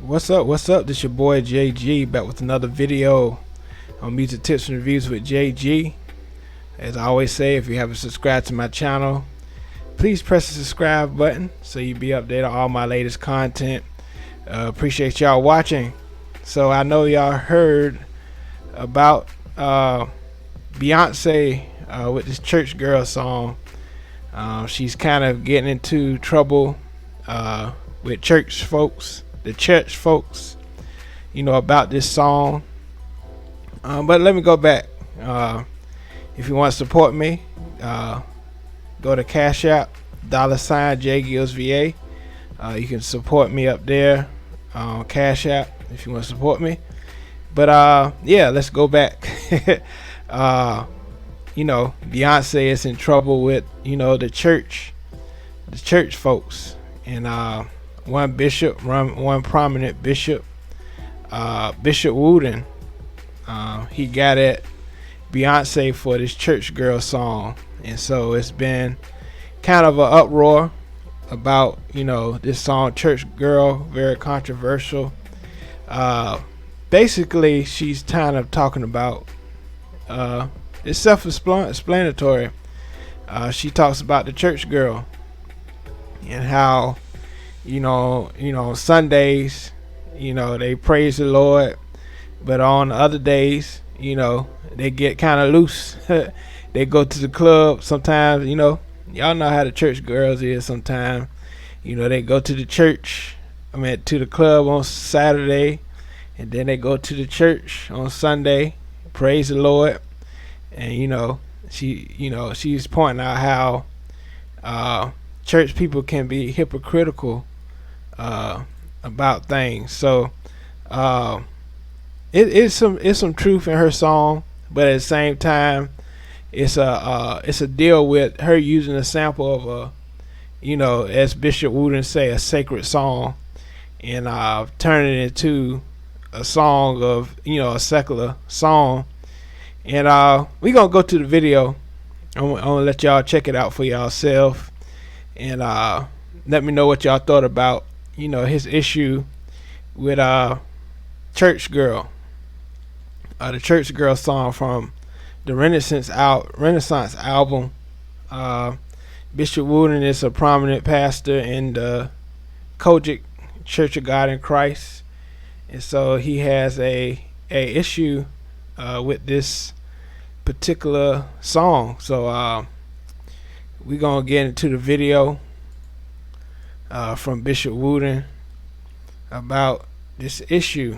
What's up? What's up? This your boy JG back with another video on music tips and reviews with JG. As I always say, if you haven't subscribed to my channel, please press the subscribe button so you be updated on all my latest content. Appreciate y'all watching. So I know y'all heard about Beyonce with this Church Girl song. She's kind of getting into trouble with church folks, the church folks, about this song. But let me go back. If you want to support me, go to Cash App, $JGillsVA. You can support me up there on Cash App if you want to support me. But yeah, let's go back. Beyonce is in trouble with the church folks, and one prominent bishop, Bishop Wooden, he got at Beyonce for this Church Girl song, and so it's been kind of an uproar about this song Church Girl, very controversial. Basically she's kind of talking about it's self-explanatory. She talks about the church girl and how Sundays they praise the Lord, but on other days they get kind of loose. They go to the club sometimes. Y'all know how the church girls is sometimes. They go to the church, to the club on Saturday, and then they go to the church on Sunday, praise the Lord. And she's pointing out how church people can be hypocritical about things. So it's some truth in her song, but at the same time it's a deal with her using a sample of as Bishop Wooden say, a sacred song, and turning it into a song of a secular song. And we gonna go to the video. I'm gonna let y'all check it out for yourself, and let me know what y'all thought about his issue with Church Girl, the Church Girl song from the Renaissance album. Bishop Wooden is a prominent pastor in the Kojic Church of God in Christ, and so he has a issue with this particular song. So we're gonna get into the video from Bishop Wooden about this issue.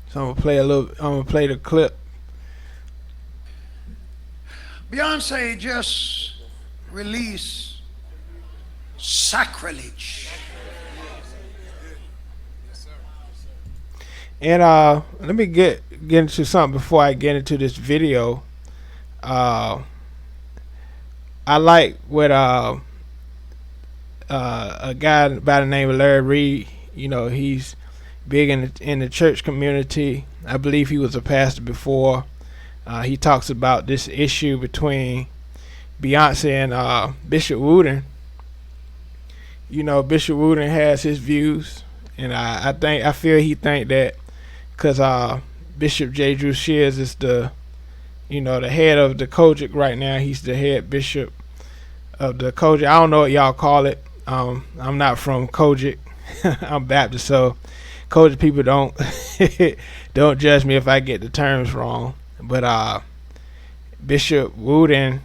So I'm gonna play the clip. Beyonce just released Sacrilege. And let me get into something before I get into this video. I like what a guy by the name of Larry Reed. He's big in the church community. I believe he was a pastor before. He talks about this issue between Beyonce and Bishop Wooden. Bishop Wooden has his views, and I feel he think that because Bishop J. Drew Shears is the head of the Kojic right now. He's the head bishop of the Kojic. I don't know what y'all call it. I'm not from Kojic. I'm Baptist, so Kojic people don't judge me if I get the terms wrong. But Bishop Wooden,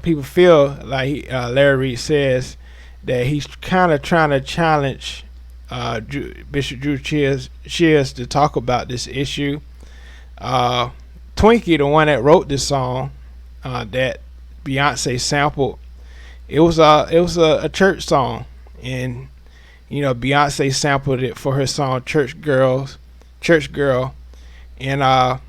people feel like Larry Reed says that he's kind of trying to challenge Bishop Drew Shears to talk about this issue. Twinkie, the one that wrote this song that Beyonce sampled, it was a church song, and Beyonce sampled it for her song Church Girl, and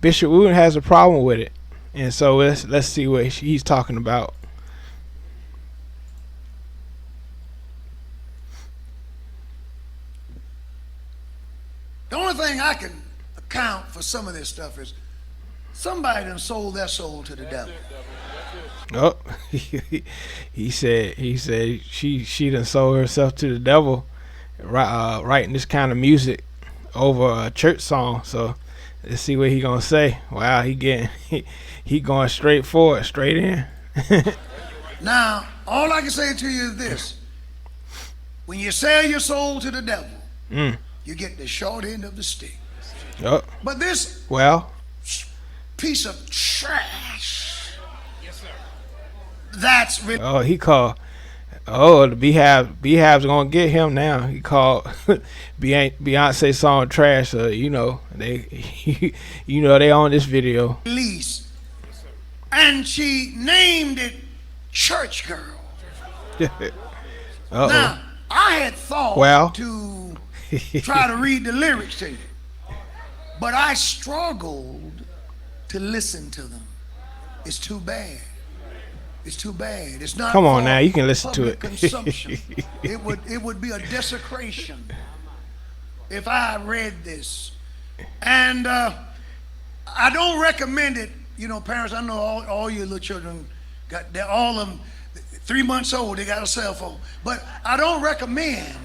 Bishop Wooden has a problem with it, and so let's see what he's talking about. The only thing I can account for some of this stuff is somebody done sold their soul to the devil. Oh, he said she done sold herself to the devil. writing this kind of music over a church song. So let's see what he gonna say. Wow, he going straight for it, straight in. Now, all I can say to you is this: when you sell your soul to the devil, you get the short end of the stick. Oh, But this well, piece of trash, that's oh, he called. Oh, the Beehive's gonna get him now. He called Beyonce song trash. So they, they on this video. release, and she named it Church Girl. Uh Now, I had thought Well. to try to read the lyrics to you, but I struggled to listen to them. It's too bad. It's too bad. It's not. Come on for now, you can listen to public it. Consumption. It would be a desecration if I read this, and I don't recommend it. Parents, I know all your little children they're all of them 3 months old. They got a cell phone, but I don't recommend.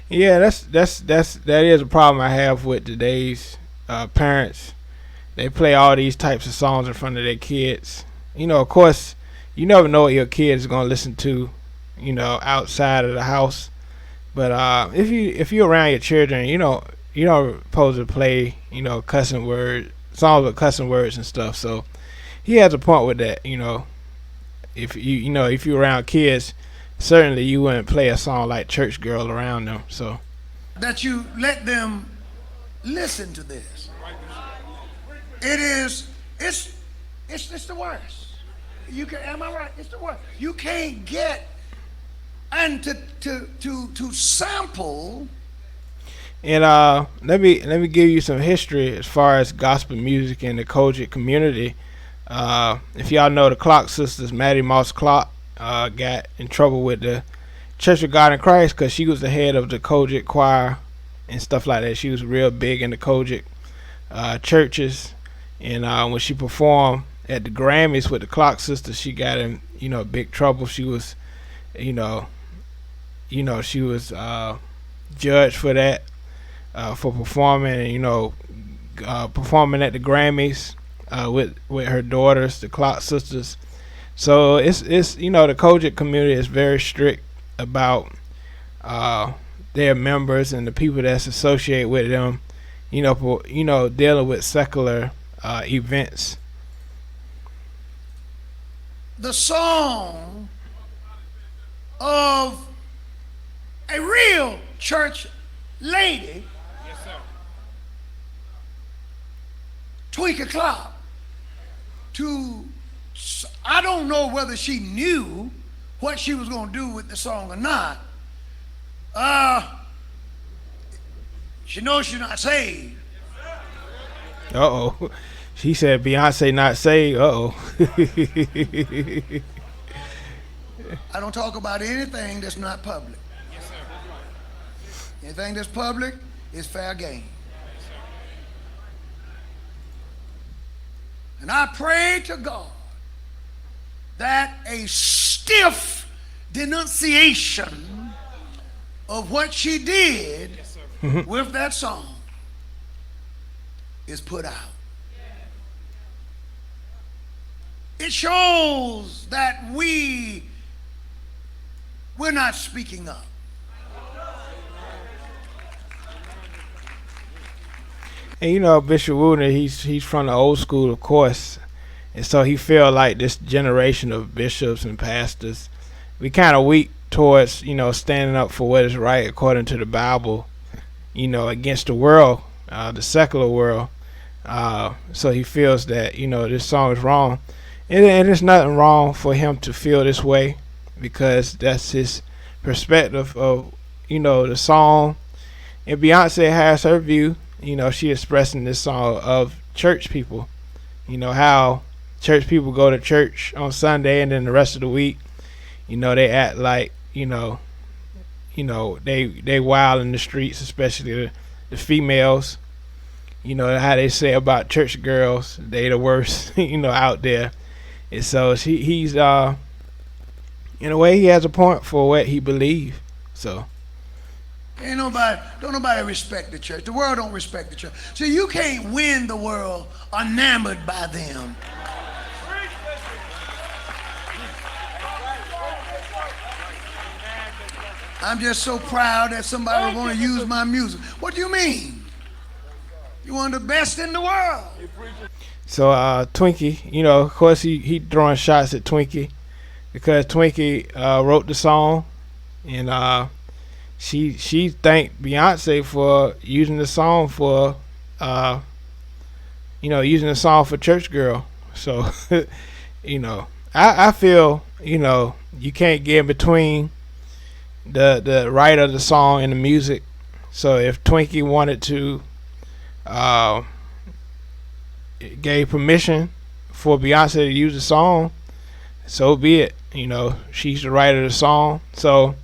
Yeah, that is a problem I have with today's parents. They play all these types of songs in front of their kids. Of course, you never know what your kid is gonna listen to, outside of the house. But if you're around your children, you don't supposed to play, cussing songs with cussing words and stuff. So he has a point with that. If if you're around kids, certainly you wouldn't play a song like Church Girl around them. So That you let them listen to this. It's the worst. Am I right? It's the worst. You can't get and to sample. And let me give you some history as far as gospel music in the Kojic community. If y'all know the Clock Sisters, Maddie Moss Clock got in trouble with the Church of God in Christ because she was the head of the Kojic choir and stuff like that. She was real big in the Kojic churches, and when she performed at the Grammys with the Clock Sisters, she got in big trouble. She was she was judged for that, for performing and performing at the Grammys with her daughters, the Clock Sisters. So it's the Kojic community is very strict about their members and the people that's associated with them, dealing with secular events. The song of a real church lady, Tweaker Clock, I don't know whether she knew what she was going to do with the song or not. She knows she's not saved. Uh-oh. She said Beyonce not saved. Uh-oh. I don't talk about anything that's not public. Anything that's public is fair game. And I pray to God that a stiff denunciation of what she did with that song is put out. It shows that we're not speaking up. And Bishop Wooten, he's from the old school, of course, and so he feel like this generation of bishops and pastors, we kind of weak towards standing up for what is right according to the Bible, against the world, the secular world. So he feels that this song is wrong, and there's nothing wrong for him to feel this way, because that's his perspective of the song. And Beyonce has her view. She expressing this song of church people. How church people go to church on Sunday and then the rest of the week, they act like, they wild in the streets, especially the females. How they say about church girls, they the worst, out there. And so he's in a way he has a point for what he believes. So Don't nobody respect the church. The world don't respect the church. So you can't win the world enamored by them. I'm just so proud that somebody would want to use my music. What do you mean? You're one of the best in the world. so Twinkie, of course he throwing shots at Twinkie because Twinkie wrote the song, and she thanked Beyonce for using the song for using the song for Church Girl. So I feel you can't get in between the writer of the song and the music. So if Twinkie wanted to gave permission for Beyonce to use the song, so be it. She's the writer of the song. So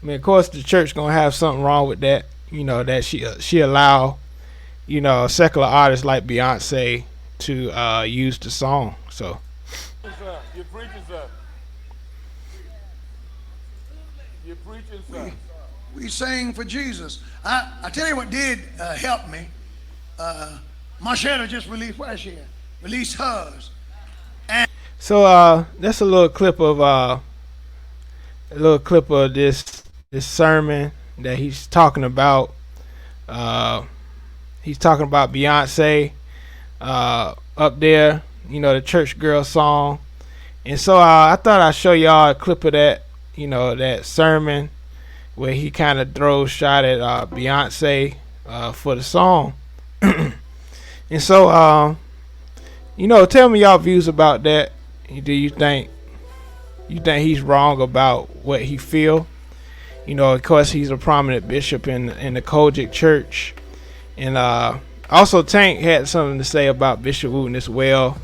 I mean, of course, the church gonna have something wrong with that. That she allow a secular artist like Beyonce to use the song. So You're preaching, sir. You're preaching, sir. We sang for Jesus. I tell you what did help me. Marshall just released, where's she at? Released hers. so that's a little clip of this sermon that he's talking about. He's talking about Beyonce up there, the Church Girl song. And so I thought I'd show y'all a clip of that, that sermon where he kind of throws shot at Beyonce for the song. And so, tell me y'all views about that. Do you think he's wrong about what he feel? Of course, he's a prominent bishop in the Kojic Church. And also Tank had something to say about Bishop Wooten as well.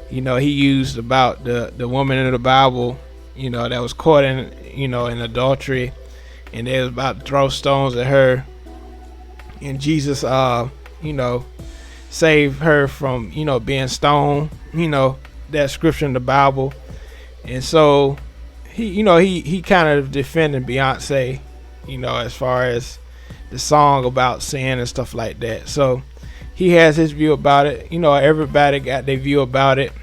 He used about the woman in the Bible, that was caught in adultery, and they was about to throw stones at her. And Jesus, saved her from, being stoned, that scripture in the Bible. And so he kind of defended Beyonce, as far as the song about sin and stuff like that. So he has his view about it. Everybody got their view about it.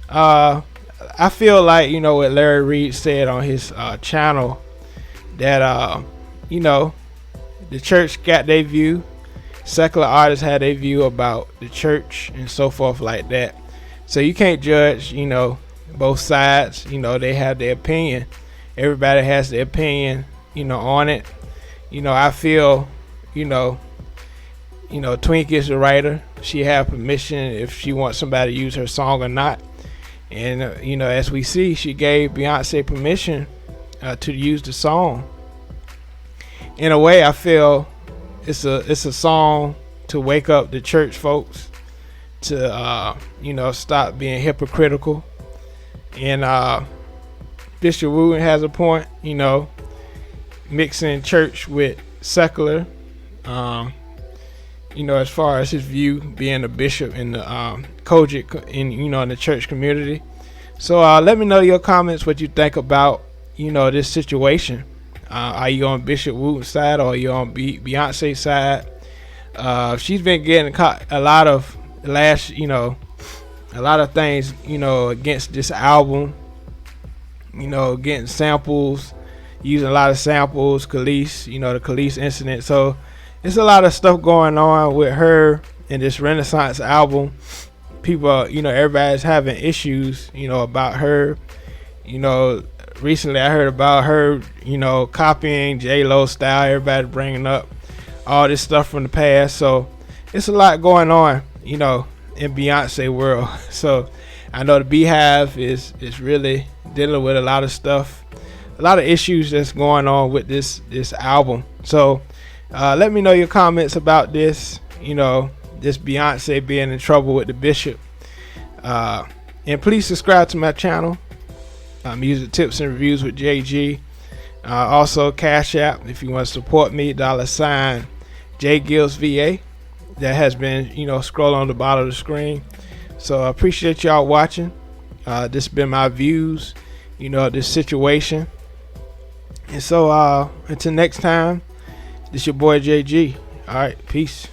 I feel like, what Larry Reed said on his channel, that the church got their view, secular artists had their view about the church and so forth like that. So you can't judge, both sides. They have their opinion. Everybody has their opinion, on it. I feel, Twink is the writer. She have permission if she wants somebody to use her song or not. And as we see, she gave Beyonce permission to use the song. In a way, I feel it's a song to wake up the church folks to stop being hypocritical. And Bishop Wooten has a point, mixing church with secular, as far as his view being a bishop in the Kojic in the church community. So let me know your comments, what you think about this situation. Are you on Bishop Wooten's side or are you on Beyonce's side? She's been getting a lot of things against this album, getting samples, using a lot of samples, the Khalees incident. So there's a lot of stuff going on with her in this Renaissance album. People, everybody's having issues, about her. Recently I heard about her, copying J-Lo style. Everybody bringing up all this stuff from the past. So it's a lot going on, in Beyonce world. So I know the Beehive is really dealing with a lot of stuff, a lot of issues that's going on with this album. So let me know your comments about this, this Beyonce being in trouble with the bishop. And please subscribe to my channel, Music Tips and Reviews with JG. Also Cash App if you want to support me, $ JGillsVA. That has been, scroll on the bottom of the screen. So I appreciate y'all watching. This has been my views, this situation. And so until next time, this your boy JG. All right, peace.